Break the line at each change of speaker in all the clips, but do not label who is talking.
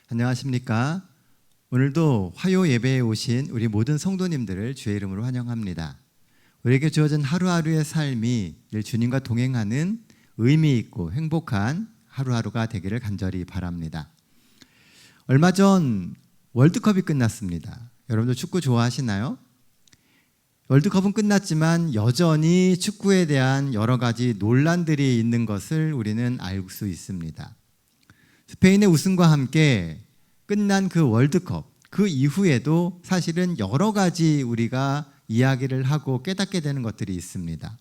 안녕하십니까? 오늘도 화요 예배에 오신 우리 모든 성도님들을 주의 이름으로 환영합니다. 우리에게 주어진 하루하루의 삶이 늘 주님과 동행하는 의미 있고 행복한 하루하루가 되기를 간절히 바랍니다. 얼마 전 월드컵이 끝났습니다. 여러분들 축구 좋아하시나요? 월드컵은 끝났지만 여전히 축구에 대한 여러 가지 논란들이 있는 것을 우리는 알 수 있습니다. 스페인의 우승과 함께 끝난 그 월드컵, 그 이후에도 사실은 여러 가지 우리가 이야기를 하고 깨닫게 되는 것들이 있습니다.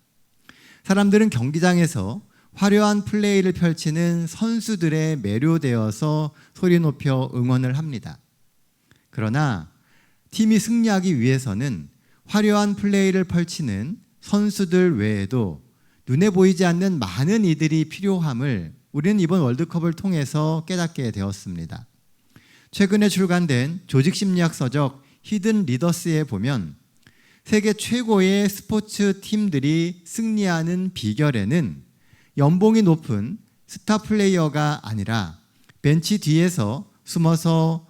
사람들은 경기장에서 화려한 플레이를 펼치는 선수들에 매료되어서 소리 높여 응원을 합니다. 그러나 팀이 승리하기 위해서는 화려한 플레이를 펼치는 선수들 외에도 눈에 보이지 않는 많은 이들이 필요함을 우리는 이번 월드컵을 통해서 깨닫게 되었습니다. 최근에 출간된 조직심리학 서적 히든 리더스에 보면 세계 최고의 스포츠 팀들이 승리하는 비결에는 연봉이 높은 스타 플레이어가 아니라 벤치 뒤에서 숨어서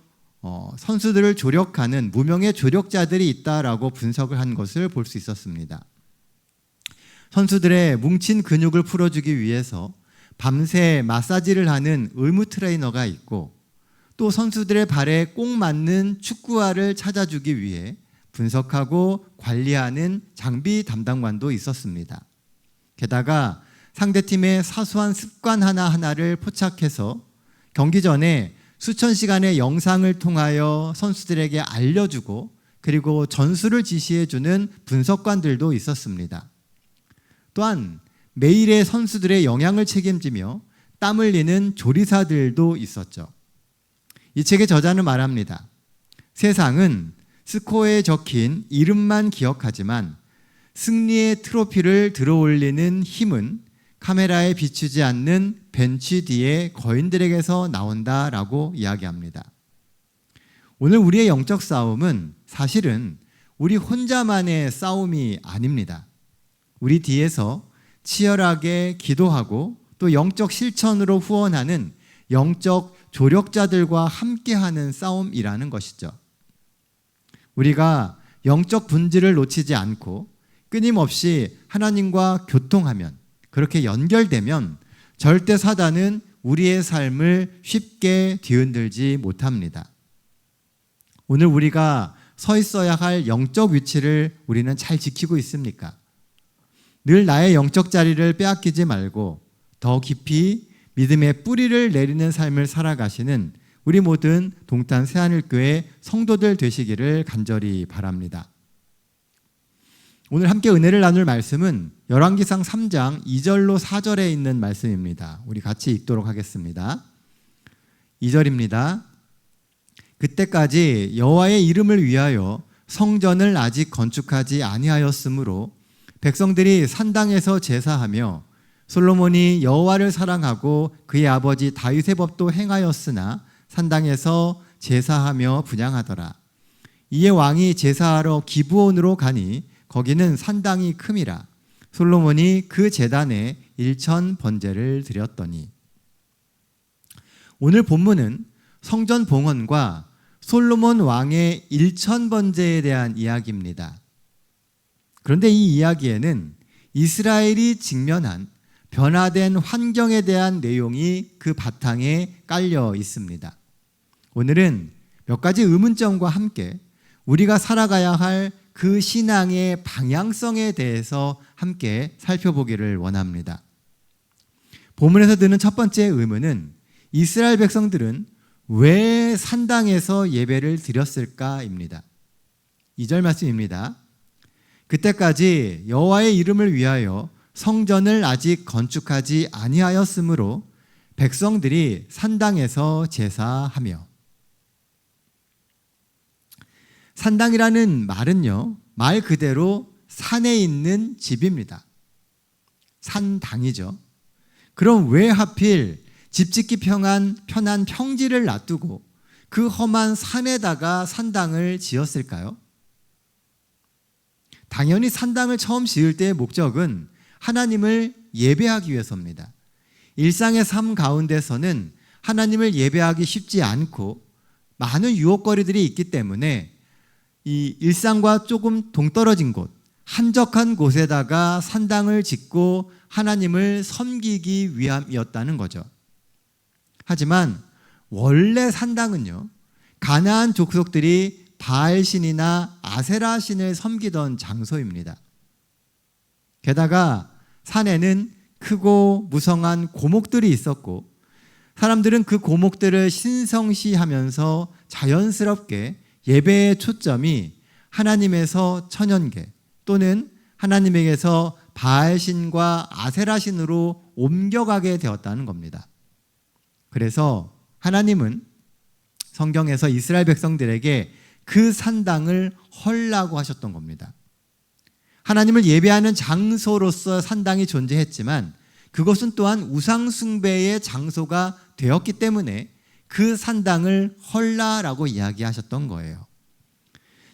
선수들을 조력하는 무명의 조력자들이 있다라고 분석을 한 것을 볼 수 있었습니다. 선수들의 뭉친 근육을 풀어주기 위해서 밤새 마사지를 하는 의무 트레이너가 있고 또 선수들의 발에 꼭 맞는 축구화를 찾아주기 위해 분석하고 관리하는 장비 담당관도 있었습니다. 게다가 상대팀의 사소한 습관 하나하나를 포착해서 경기 전에 수천 시간의 영상을 통하여 선수들에게 알려주고 그리고 전술을 지시해주는 분석관들도 있었습니다. 또한 매일의 선수들의 영양을 책임지며 땀 흘리는 조리사들도 있었죠. 이 책의 저자는 말합니다. 세상은 스코어에 적힌 이름만 기억하지만 승리의 트로피를 들어올리는 힘은 카메라에 비추지 않는 벤치 뒤의 거인들에게서 나온다라고 이야기합니다. 오늘 우리의 영적 싸움은 사실은 우리 혼자만의 싸움이 아닙니다. 우리 뒤에서 치열하게 기도하고 또 영적 실천으로 후원하는 영적 조력자들과 함께하는 싸움이라는 것이죠. 우리가 영적 본질을 놓치지 않고 끊임없이 하나님과 교통하면, 그렇게 연결되면 절대 사단은 우리의 삶을 쉽게 뒤흔들지 못합니다. 오늘 우리가 서 있어야 할 영적 위치를 우리는 잘 지키고 있습니까? 늘 나의 영적 자리를 빼앗기지 말고 더 깊이 믿음의 뿌리를 내리는 삶을 살아가시는 우리 모든 동탄 새하늘교회 성도들 되시기를 간절히 바랍니다. 오늘 함께 은혜를 나눌 말씀은 열왕기상 3장 2절로 4절에 있는 말씀입니다. 우리 같이 읽도록 하겠습니다. 2절입니다. 그때까지 여호와의 이름을 위하여 성전을 아직 건축하지 아니하였으므로 백성들이 산당에서 제사하며 솔로몬이 여호와를 사랑하고 그의 아버지 다윗의 법도 행하였으나 산당에서 제사하며 분향하더라. 이에 왕이 제사하러 기브온으로 가니 거기는 산당이 큼이라. 솔로몬이 그 제단에 1천 번제를 드렸더니. 오늘 본문은 성전 봉헌과 솔로몬 왕의 1천 번제에 대한 이야기입니다. 그런데 이 이야기에는 이스라엘이 직면한 변화된 환경에 대한 내용이 그 바탕에 깔려 있습니다. 오늘은 몇 가지 의문점과 함께 우리가 살아가야 할 그 신앙의 방향성에 대해서 함께 살펴보기를 원합니다. 본문에서 드는 첫 번째 의문은 이스라엘 백성들은 왜 산당에서 예배를 드렸을까입니다. 2절 말씀입니다. 그때까지 여호와의 이름을 위하여 성전을 아직 건축하지 아니하였으므로 백성들이 산당에서 제사하며. 산당이라는 말은요, 말 그대로 산에 있는 집입니다. 산당이죠. 그럼 왜 하필 집 짓기 편한 평지를 놔두고 그 험한 산에다가 산당을 지었을까요? 당연히 산당을 처음 지을 때의 목적은 하나님을 예배하기 위해서입니다. 일상의 삶 가운데서는 하나님을 예배하기 쉽지 않고 많은 유혹거리들이 있기 때문에 이 일상과 조금 동떨어진 곳, 한적한 곳에다가 산당을 짓고 하나님을 섬기기 위함이었다는 거죠. 하지만 원래 산당은요, 가나안 족속들이 바알신이나 아세라신을 섬기던 장소입니다. 게다가 산에는 크고 무성한 고목들이 있었고 사람들은 그 고목들을 신성시하면서 자연스럽게 예배의 초점이 하나님에서 천연계 또는 하나님에게서 바알신과 아세라신으로 옮겨가게 되었다는 겁니다. 그래서 하나님은 성경에서 이스라엘 백성들에게 그 산당을 헐라고 하셨던 겁니다. 하나님을 예배하는 장소로서 산당이 존재했지만 그것은 또한 우상숭배의 장소가 되었기 때문에 그 산당을 헐라라고 이야기하셨던 거예요.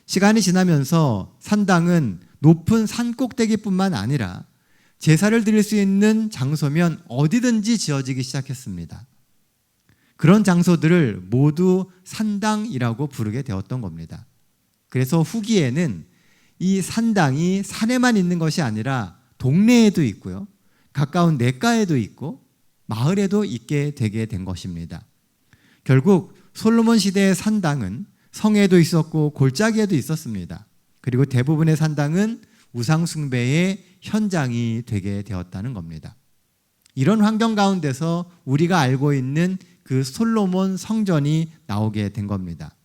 시간이 지나면서 산당은 높은 산 꼭대기뿐만 아니라 제사를 드릴 수 있는 장소면 어디든지 지어지기 시작했습니다. 그런 장소들을 모두 산당이라고 부르게 되었던 겁니다. 그래서 후기에는 이 산당이 산에만 있는 것이 아니라 동네에도 있고요, 가까운 냇가에도 있고 마을에도 있게 되게 된 것입니다. 결국 솔로몬 시대의 산당은 성에도 있었고 골짜기에도 있었습니다. 그리고 대부분의 산당은 우상 숭배의 현장이 되게 되었다는 겁니다. 이런 환경 가운데서 우리가 알고 있는 그 솔로몬 성전이 나오게 된 겁니다.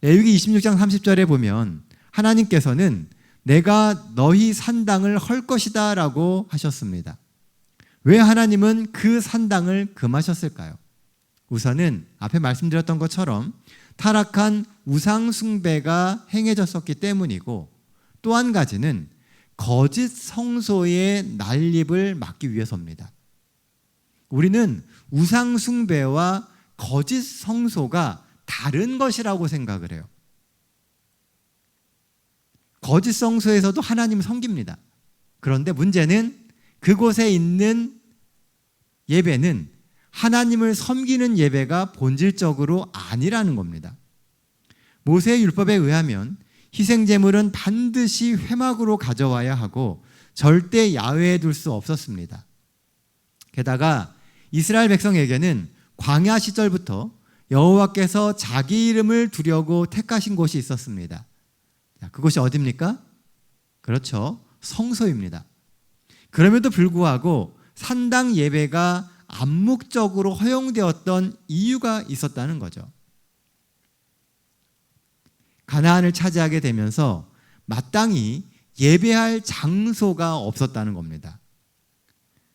레위기 26장 30절에 보면 하나님께서는 내가 너희 산당을 헐 것이다 라고 하셨습니다. 왜 하나님은 그 산당을 금하셨을까요? 우선은 앞에 말씀드렸던 것처럼 타락한 우상 숭배가 행해졌었기 때문이고, 또 한 가지는 거짓 성소의 난립을 막기 위해서입니다. 우리는 우상 숭배와 거짓 성소가 다른 것이라고 생각을 해요. 거짓 성소에서도 하나님을 섬깁니다. 그런데 문제는 그곳에 있는 예배는 하나님을 섬기는 예배가 본질적으로 아니라는 겁니다. 모세의 율법에 의하면 희생제물은 반드시 회막으로 가져와야 하고 절대 야외에 둘 수 없었습니다. 게다가 이스라엘 백성에게는 광야 시절부터 여호와께서 자기 이름을 두려고 택하신 곳이 있었습니다. 그곳이 어디입니까? 그렇죠, 성소입니다. 그럼에도 불구하고 산당 예배가 암묵적으로 허용되었던 이유가 있었다는 거죠. 가나안을 차지하게 되면서 마땅히 예배할 장소가 없었다는 겁니다.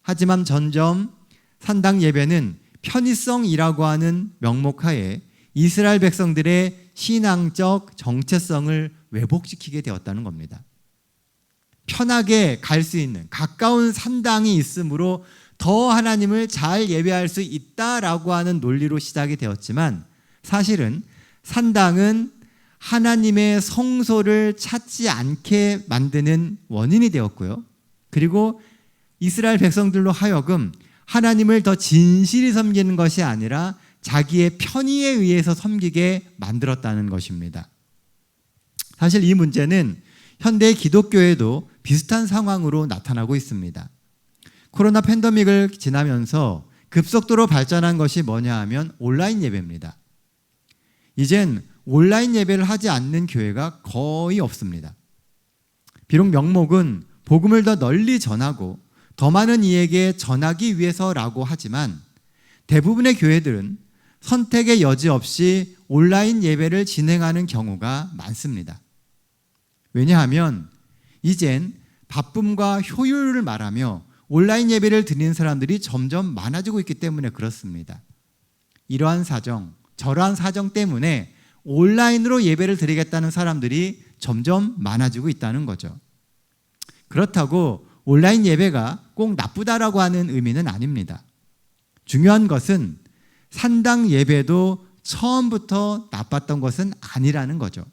하지만 점점 산당 예배는 편의성이라고 하는 명목하에 이스라엘 백성들의 신앙적 정체성을 왜곡시키게 되었다는 겁니다. 편하게 갈 수 있는 가까운 산당이 있으므로 더 하나님을 잘 예배할 수 있다라고 하는 논리로 시작이 되었지만, 사실은 산당은 하나님의 성소를 찾지 않게 만드는 원인이 되었고요, 그리고 이스라엘 백성들로 하여금 하나님을 더 진실히 섬기는 것이 아니라 자기의 편의에 의해서 섬기게 만들었다는 것입니다. 사실 이 문제는 현대 기독교에도 비슷한 상황으로 나타나고 있습니다. 코로나 팬데믹을 지나면서 급속도로 발전한 것이 뭐냐 하면 온라인 예배입니다. 이젠 온라인 예배를 하지 않는 교회가 거의 없습니다. 비록 명목은 복음을 더 널리 전하고 더 많은 이에게 전하기 위해서라고 하지만 대부분의 교회들은 선택의 여지 없이 온라인 예배를 진행하는 경우가 많습니다. 왜냐하면 이젠 바쁨과 효율을 말하며 온라인 예배를 드리는 사람들이 점점 많아지고 있기 때문에 그렇습니다. 이러한 사정, 저러한 사정 때문에 온라인으로 예배를 드리겠다는 사람들이 점점 많아지고 있다는 거죠. 그렇다고 온라인 예배가 꼭 나쁘다라고 하는 의미는 아닙니다. 중요한 것은 산당 예배도 처음부터 나빴던 것은 아니라는 거죠.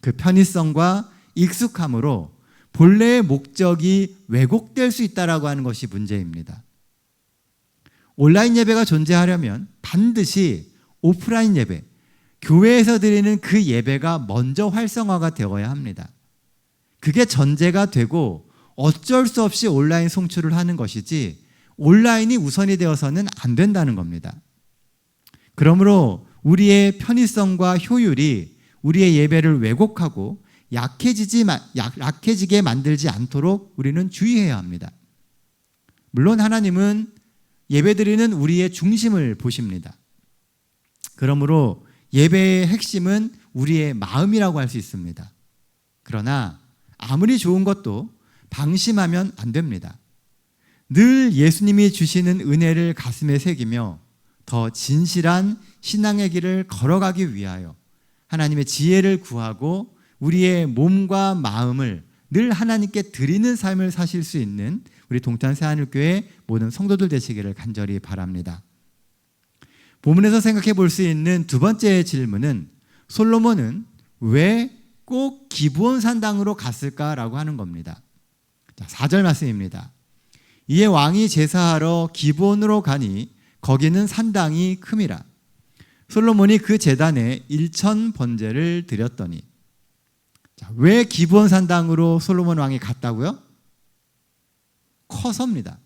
그 편의성과 익숙함으로 본래의 목적이 왜곡될 수 있다라고 하는 것이 문제입니다. 온라인 예배가 존재하려면 반드시 오프라인 예배, 교회에서 드리는 그 예배가 먼저 활성화가 되어야 합니다. 그게 전제가 되고 어쩔 수 없이 온라인 송출을 하는 것이지 온라인이 우선이 되어서는 안 된다는 겁니다. 그러므로 우리의 편의성과 효율이 우리의 예배를 왜곡하고 약해지게 만들지 않도록 우리는 주의해야 합니다. 물론 하나님은 예배드리는 우리의 중심을 보십니다. 그러므로 예배의 핵심은 우리의 마음이라고 할 수 있습니다. 그러나 아무리 좋은 것도 방심하면 안 됩니다. 늘 예수님이 주시는 은혜를 가슴에 새기며 더 진실한 신앙의 길을 걸어가기 위하여 하나님의 지혜를 구하고 우리의 몸과 마음을 늘 하나님께 드리는 삶을 사실 수 있는 우리 동탄 새하늘교회 모든 성도들 되시기를 간절히 바랍니다. 본문에서 생각해 볼 수 있는 두 번째 질문은 솔로몬은 왜 꼭 기브온 산당으로 갔을까라고 하는 겁니다. 4절 말씀입니다. 이에 왕이 제사하러 기브온으로 가니 거기는 산당이 큼이라. 솔로몬이 그 제단에 1천 번제를 드렸더니. 왜 기브온 산당으로 솔로몬 왕이 갔다고요? 커서입니다.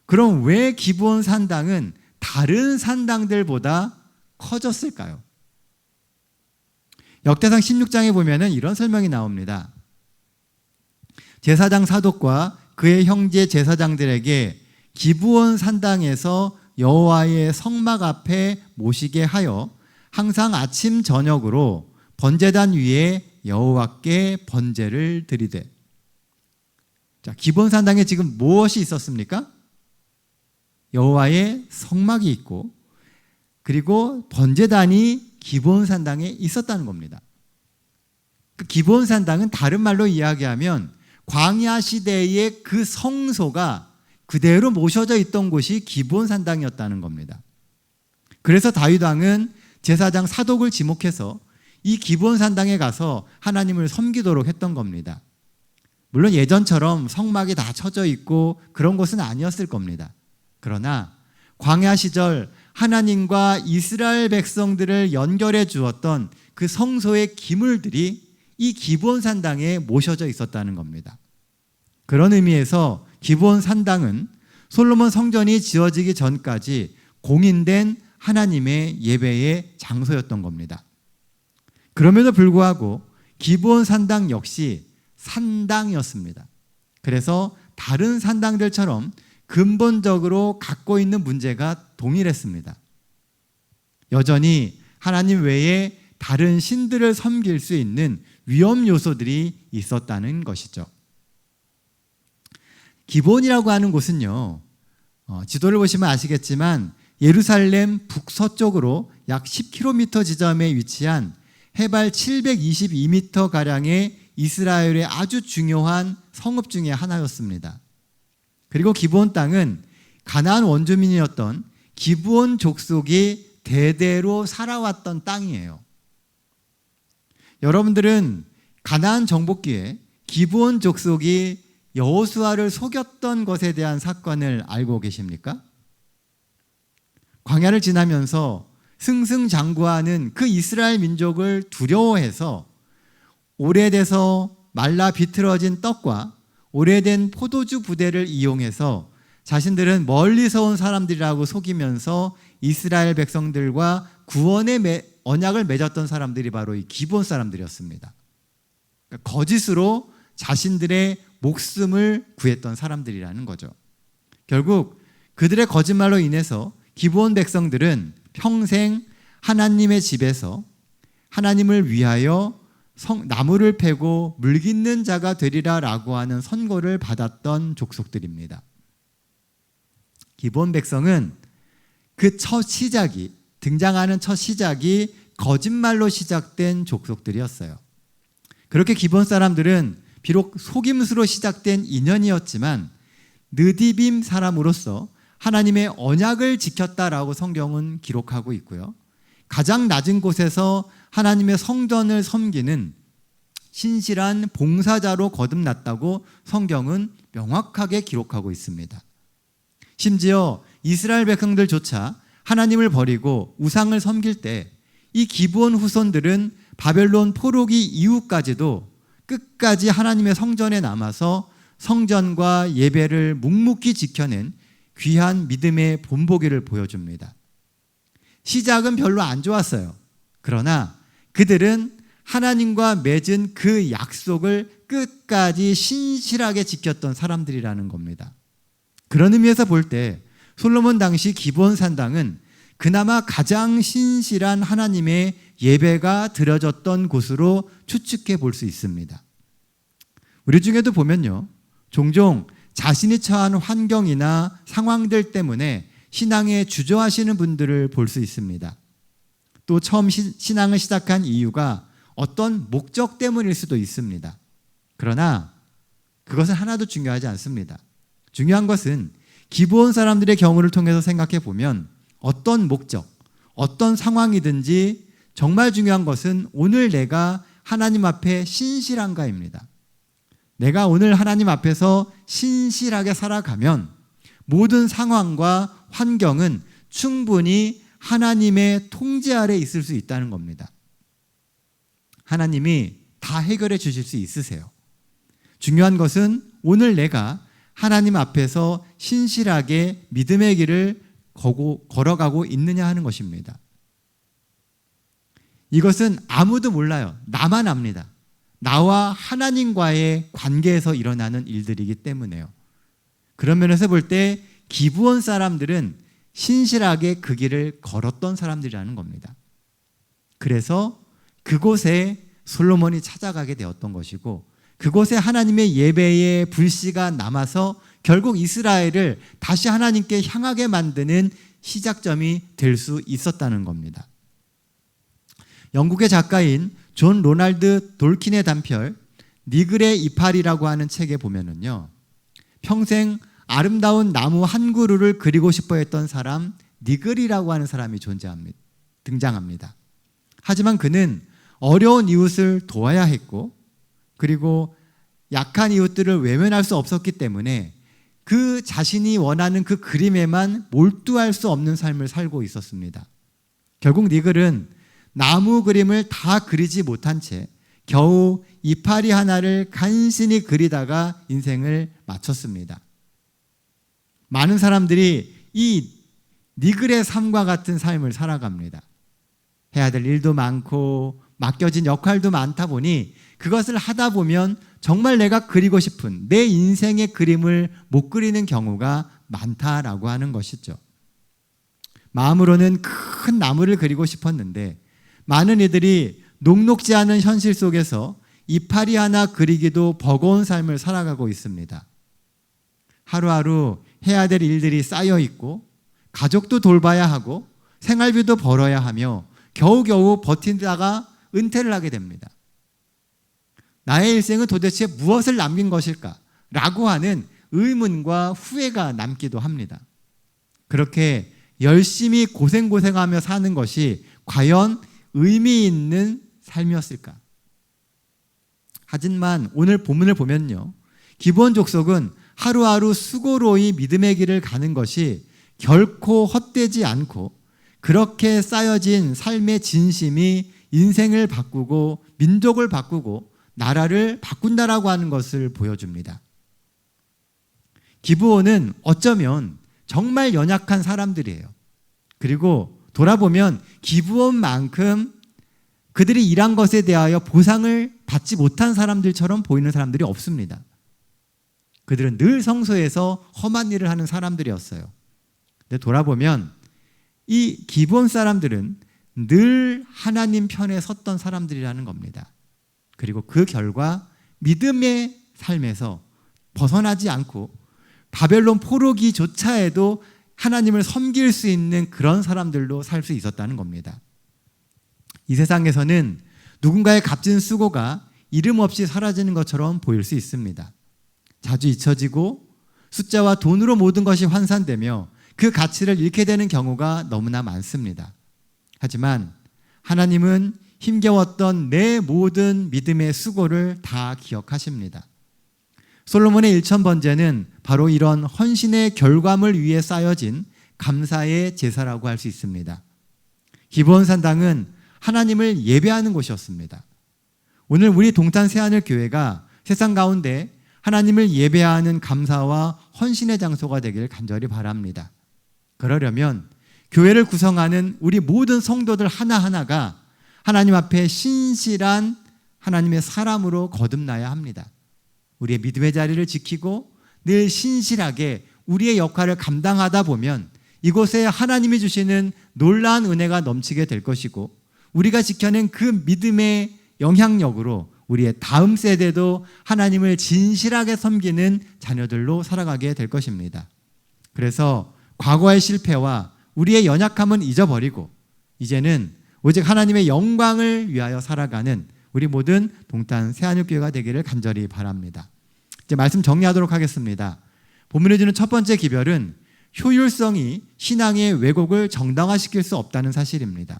그럼 왜 기브온 산당은 다른 산당들보다 커졌을까요? 역대상 16장에 보면은 이런 설명이 나옵니다. 제사장 사독과 그의 형제 제사장들에게 기브온 산당에서 여호와의 성막 앞에 모시게 하여 항상 아침 저녁으로 번제단 위에 여호와께 번제를 드리되. 자, 기브온 산당에 지금 무엇이 있었습니까? 여호와의 성막이 있고 그리고 번제단이 기브온 산당에 있었다는 겁니다. 그 기브온 산당은 다른 말로 이야기하면 광야 시대의 그 성소가 그대로 모셔져 있던 곳이 기브온 산당이었다는 겁니다. 그래서 다윗 왕은 제사장 사독을 지목해서 이 기브온 산당에 가서 하나님을 섬기도록 했던 겁니다. 물론 예전처럼 성막이 다 쳐져 있고 그런 곳은 아니었을 겁니다. 그러나 광야 시절 하나님과 이스라엘 백성들을 연결해 주었던 그 성소의 기물들이 이 기브온 산당에 모셔져 있었다는 겁니다. 그런 의미에서 기브온 산당은 솔로몬 성전이 지어지기 전까지 공인된 하나님의 예배의 장소였던 겁니다. 그럼에도 불구하고 기브온 산당 역시 산당이었습니다. 그래서 다른 산당들처럼 근본적으로 갖고 있는 문제가 동일했습니다. 여전히 하나님 외에 다른 신들을 섬길 수 있는 위험 요소들이 있었다는 것이죠. 기브온이라고 하는 곳은요, 지도를 보시면 아시겠지만 예루살렘 북서쪽으로 약 10km 지점에 위치한 해발 722m가량의 이스라엘의 아주 중요한 성읍 중에 하나였습니다. 그리고 기브온 땅은 가나안 원주민이었던 기브온 족속이 대대로 살아왔던 땅이에요. 여러분들은 가나안 정복기에 기브온 족속이 여호수아를 속였던 것에 대한 사건을 알고 계십니까? 광야를 지나면서 승승장구하는 그 이스라엘 민족을 두려워해서 오래돼서 말라 비틀어진 떡과 오래된 포도주 부대를 이용해서 자신들은 멀리서 온 사람들이라고 속이면서 이스라엘 백성들과 구원의 언약을 맺었던 사람들이 바로 이 기브온 사람들이었습니다. 그러니까 거짓으로 자신들의 목숨을 구했던 사람들이라는 거죠. 결국 그들의 거짓말로 인해서 기브온 백성들은 평생 하나님의 집에서 하나님을 위하여 나무를 패고 물깃는 자가 되리라 라고 하는 선고를 받았던 족속들입니다. 기브온 백성은 그 첫 시작이, 등장하는 첫 시작이 거짓말로 시작된 족속들이었어요. 그렇게 기브온 사람들은 비록 속임수로 시작된 인연이었지만 느디빔 사람으로서 하나님의 언약을 지켰다라고 성경은 기록하고 있고요. 가장 낮은 곳에서 하나님의 성전을 섬기는 신실한 봉사자로 거듭났다고 성경은 명확하게 기록하고 있습니다. 심지어 이스라엘 백성들조차 하나님을 버리고 우상을 섬길 때 이 기브온 후손들은 바벨론 포로기 이후까지도 끝까지 하나님의 성전에 남아서 성전과 예배를 묵묵히 지켜낸 귀한 믿음의 본보기를 보여줍니다. 시작은 별로 안 좋았어요. 그러나 그들은 하나님과 맺은 그 약속을 끝까지 신실하게 지켰던 사람들이라는 겁니다. 그런 의미에서 볼 때 솔로몬 당시 기브온 산당은 그나마 가장 신실한 하나님의 예배가 드려졌던 곳으로 추측해 볼 수 있습니다. 우리 중에도 보면요, 종종 자신이 처한 환경이나 상황들 때문에 신앙에 주저하시는 분들을 볼 수 있습니다. 또 처음 신앙을 시작한 이유가 어떤 목적 때문일 수도 있습니다. 그러나 그것은 하나도 중요하지 않습니다. 중요한 것은 기브온 사람들의 경우를 통해서 생각해 보면 어떤 목적, 어떤 상황이든지 정말 중요한 것은 오늘 내가 하나님 앞에 신실한가입니다. 내가 오늘 하나님 앞에서 신실하게 살아가면 모든 상황과 환경은 충분히 하나님의 통제 아래 있을 수 있다는 겁니다. 하나님이 다 해결해 주실 수 있으세요. 중요한 것은 오늘 내가 하나님 앞에서 신실하게 믿음의 길을 걸어가고 있느냐 하는 것입니다. 이것은 아무도 몰라요. 나만 압니다. 나와 하나님과의 관계에서 일어나는 일들이기 때문에요. 그런 면에서 볼 때 기브온 사람들은 신실하게 그 길을 걸었던 사람들이라는 겁니다. 그래서 그곳에 솔로몬이 찾아가게 되었던 것이고 그곳에 하나님의 예배의 불씨가 남아서 결국 이스라엘을 다시 하나님께 향하게 만드는 시작점이 될 수 있었다는 겁니다. 영국의 작가인 존 로날드 돌킨의 단편 니글의 이파리라고 하는 책에 보면은요, 평생 아름다운 나무 한 그루를 그리고 싶어 했던 사람 니글이라고 하는 사람이 등장합니다. 하지만 그는 어려운 이웃을 도와야 했고 그리고 약한 이웃들을 외면할 수 없었기 때문에 그 자신이 원하는 그 그림에만 몰두할 수 없는 삶을 살고 있었습니다. 결국 니글은 나무 그림을 다 그리지 못한 채 겨우 이파리 하나를 간신히 그리다가 인생을 마쳤습니다. 많은 사람들이 이 니글의 삶과 같은 삶을 살아갑니다. 해야 될 일도 많고 맡겨진 역할도 많다 보니 그것을 하다 보면 정말 내가 그리고 싶은 내 인생의 그림을 못 그리는 경우가 많다라고 하는 것이죠. 마음으로는 큰 나무를 그리고 싶었는데 많은 이들이 녹록지 않은 현실 속에서 이파리 하나 그리기도 버거운 삶을 살아가고 있습니다. 하루하루 해야 될 일들이 쌓여 있고 가족도 돌봐야 하고 생활비도 벌어야 하며 겨우겨우 버티다가 은퇴를 하게 됩니다. 나의 일생은 도대체 무엇을 남긴 것일까? 라고 하는 의문과 후회가 남기도 합니다. 그렇게 열심히 고생하며 사는 것이 과연 의미 있는 삶이었을까? 하지만 오늘 본문을 보면요, 기브온 족속은 하루하루 수고로이 믿음의 길을 가는 것이 결코 헛되지 않고 그렇게 쌓여진 삶의 진심이 인생을 바꾸고 민족을 바꾸고 나라를 바꾼다라고 하는 것을 보여줍니다. 기브온은 어쩌면 정말 연약한 사람들이에요. 그리고 돌아보면 기브온만큼 그들이 일한 것에 대하여 보상을 받지 못한 사람들처럼 보이는 사람들이 없습니다. 그들은 늘 성소에서 험한 일을 하는 사람들이었어요. 근데 돌아보면 이 기브온 사람들은 늘 하나님 편에 섰던 사람들이라는 겁니다. 그리고 그 결과 믿음의 삶에서 벗어나지 않고 바벨론 포로기조차에도 하나님을 섬길 수 있는 그런 사람들로 살 수 있었다는 겁니다. 이 세상에서는 누군가의 값진 수고가 이름 없이 사라지는 것처럼 보일 수 있습니다. 자주 잊혀지고 숫자와 돈으로 모든 것이 환산되며 그 가치를 잃게 되는 경우가 너무나 많습니다. 하지만 하나님은 힘겨웠던 내 모든 믿음의 수고를 다 기억하십니다. 솔로몬의 1000번제는 바로 이런 헌신의 결과물 위에 쌓여진 감사의 제사라고 할 수 있습니다. 기브온 산당은 하나님을 예배하는 곳이었습니다. 오늘 우리 동탄 새하늘교회가 세상 가운데 하나님을 예배하는 감사와 헌신의 장소가 되길 간절히 바랍니다. 그러려면 교회를 구성하는 우리 모든 성도들 하나하나가 하나님 앞에 신실한 하나님의 사람으로 거듭나야 합니다. 우리의 믿음의 자리를 지키고 늘 신실하게 우리의 역할을 감당하다 보면 이곳에 하나님이 주시는 놀라운 은혜가 넘치게 될 것이고, 우리가 지켜낸 그 믿음의 영향력으로 우리의 다음 세대도 하나님을 진실하게 섬기는 자녀들로 살아가게 될 것입니다. 그래서 과거의 실패와 우리의 연약함은 잊어버리고 이제는 오직 하나님의 영광을 위하여 살아가는 우리 모든 동탄 새하늘교회가 되기를 간절히 바랍니다. 이제 말씀 정리하도록 하겠습니다. 본문에 주는 첫 번째 기별은 효율성이 신앙의 왜곡을 정당화시킬 수 없다는 사실입니다.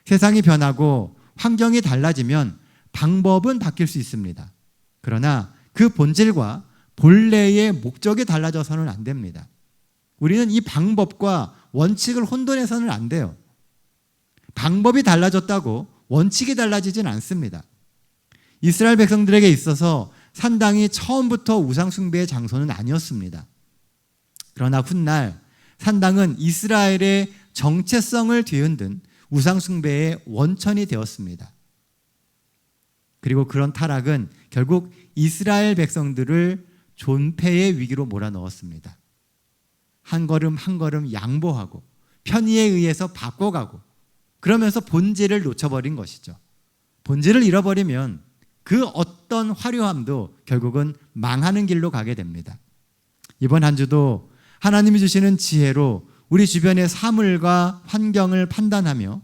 세상이 변하고 환경이 달라지면 방법은 바뀔 수 있습니다. 그러나 그 본질과 본래의 목적이 달라져서는 안 됩니다. 우리는 이 방법과 원칙을 혼돈해서는 안 돼요. 방법이 달라졌다고 원칙이 달라지진 않습니다. 이스라엘 백성들에게 있어서 산당이 처음부터 우상 숭배의 장소는 아니었습니다. 그러나 훗날 산당은 이스라엘의 정체성을 뒤흔든 우상 숭배의 원천이 되었습니다. 그리고 그런 타락은 결국 이스라엘 백성들을 존폐의 위기로 몰아넣었습니다. 한 걸음 한 걸음 양보하고 편의에 의해서 바꿔가고 그러면서 본질을 놓쳐버린 것이죠. 본질을 잃어버리면 그 어떤 화려함도 결국은 망하는 길로 가게 됩니다. 이번 한 주도 하나님이 주시는 지혜로 우리 주변의 사물과 환경을 판단하며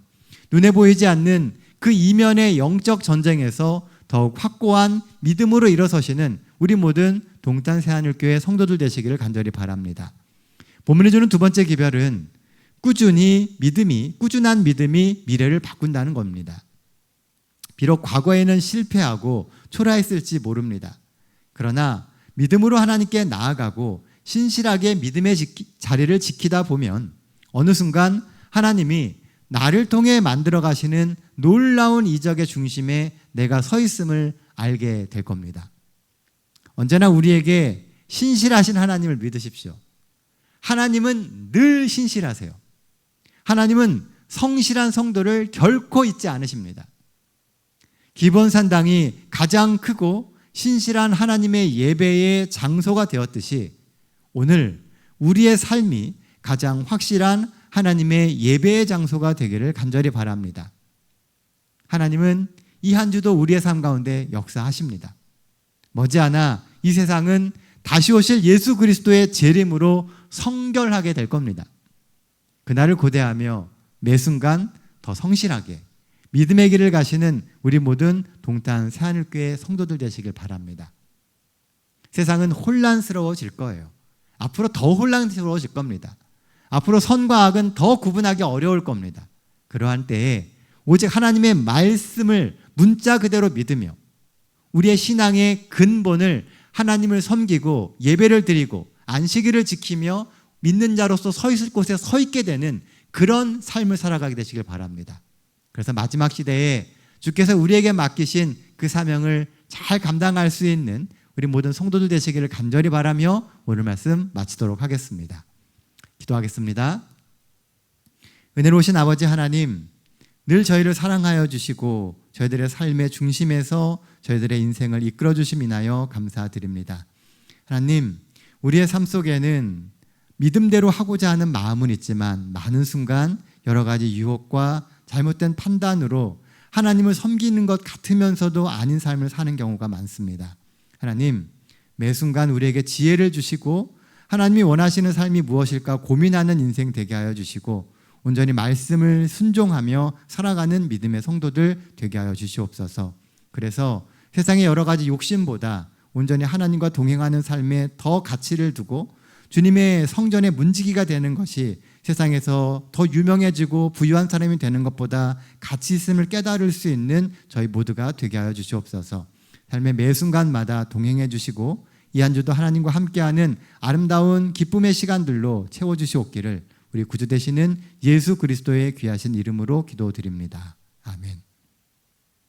눈에 보이지 않는 그 이면의 영적 전쟁에서 더욱 확고한 믿음으로 일어서시는 우리 모든 동탄 새하늘교회 성도들 되시기를 간절히 바랍니다. 본문이 주는 두 번째 기별은 꾸준한 믿음이 미래를 바꾼다는 겁니다. 비록 과거에는 실패하고 초라했을지 모릅니다. 그러나 믿음으로 하나님께 나아가고 신실하게 믿음의 자리를 지키다 보면 어느 순간 하나님이 나를 통해 만들어 가시는 놀라운 이적의 중심에 내가 서 있음을 알게 될 겁니다. 언제나 우리에게 신실하신 하나님을 믿으십시오. 하나님은 늘 신실하세요. 하나님은 성실한 성도를 결코 잊지 않으십니다. 기본산당이 가장 크고 신실한 하나님의 예배의 장소가 되었듯이 오늘 우리의 삶이 가장 확실한 하나님의 예배의 장소가 되기를 간절히 바랍니다. 하나님은 이 한 주도 우리의 삶 가운데 역사하십니다. 머지않아 이 세상은 다시 오실 예수 그리스도의 재림으로 성결하게 될 겁니다. 그날을 고대하며 매 순간 더 성실하게 믿음의 길을 가시는 우리 모든 동탄 새하늘교회 성도들 되시길 바랍니다. 세상은 혼란스러워질 거예요. 앞으로 더 혼란스러워질 겁니다. 앞으로 선과 악은 더 구분하기 어려울 겁니다. 그러한 때에 오직 하나님의 말씀을 문자 그대로 믿으며 우리의 신앙의 근본을 하나님을 섬기고 예배를 드리고 안식일을 지키며 믿는 자로서 서 있을 곳에 서 있게 되는 그런 삶을 살아가게 되시길 바랍니다. 그래서 마지막 시대에 주께서 우리에게 맡기신 그 사명을 잘 감당할 수 있는 우리 모든 성도들 되시기를 간절히 바라며 오늘 말씀 마치도록 하겠습니다. 기도하겠습니다. 은혜로우신 아버지 하나님, 늘 저희를 사랑하여 주시고 저희들의 삶의 중심에서 저희들의 인생을 이끌어 주심 인하여 감사드립니다. 하나님, 우리의 삶 속에는 믿음대로 하고자 하는 마음은 있지만 많은 순간 여러 가지 유혹과 잘못된 판단으로 하나님을 섬기는 것 같으면서도 아닌 삶을 사는 경우가 많습니다. 하나님, 매 순간 우리에게 지혜를 주시고 하나님이 원하시는 삶이 무엇일까 고민하는 인생 되게 하여 주시고 온전히 말씀을 순종하며 살아가는 믿음의 성도들 되게 하여 주시옵소서. 그래서 세상의 여러 가지 욕심보다 온전히 하나님과 동행하는 삶에 더 가치를 두고 주님의 성전의 문지기가 되는 것이 세상에서 더 유명해지고 부유한 사람이 되는 것보다 가치 있음을 깨달을 수 있는 저희 모두가 되게 하여 주시옵소서. 삶의 매 순간마다 동행해 주시고 이 한 주도 하나님과 함께하는 아름다운 기쁨의 시간들로 채워주시옵기를 우리 구주 되시는 예수 그리스도의 귀하신 이름으로 기도드립니다. 아멘.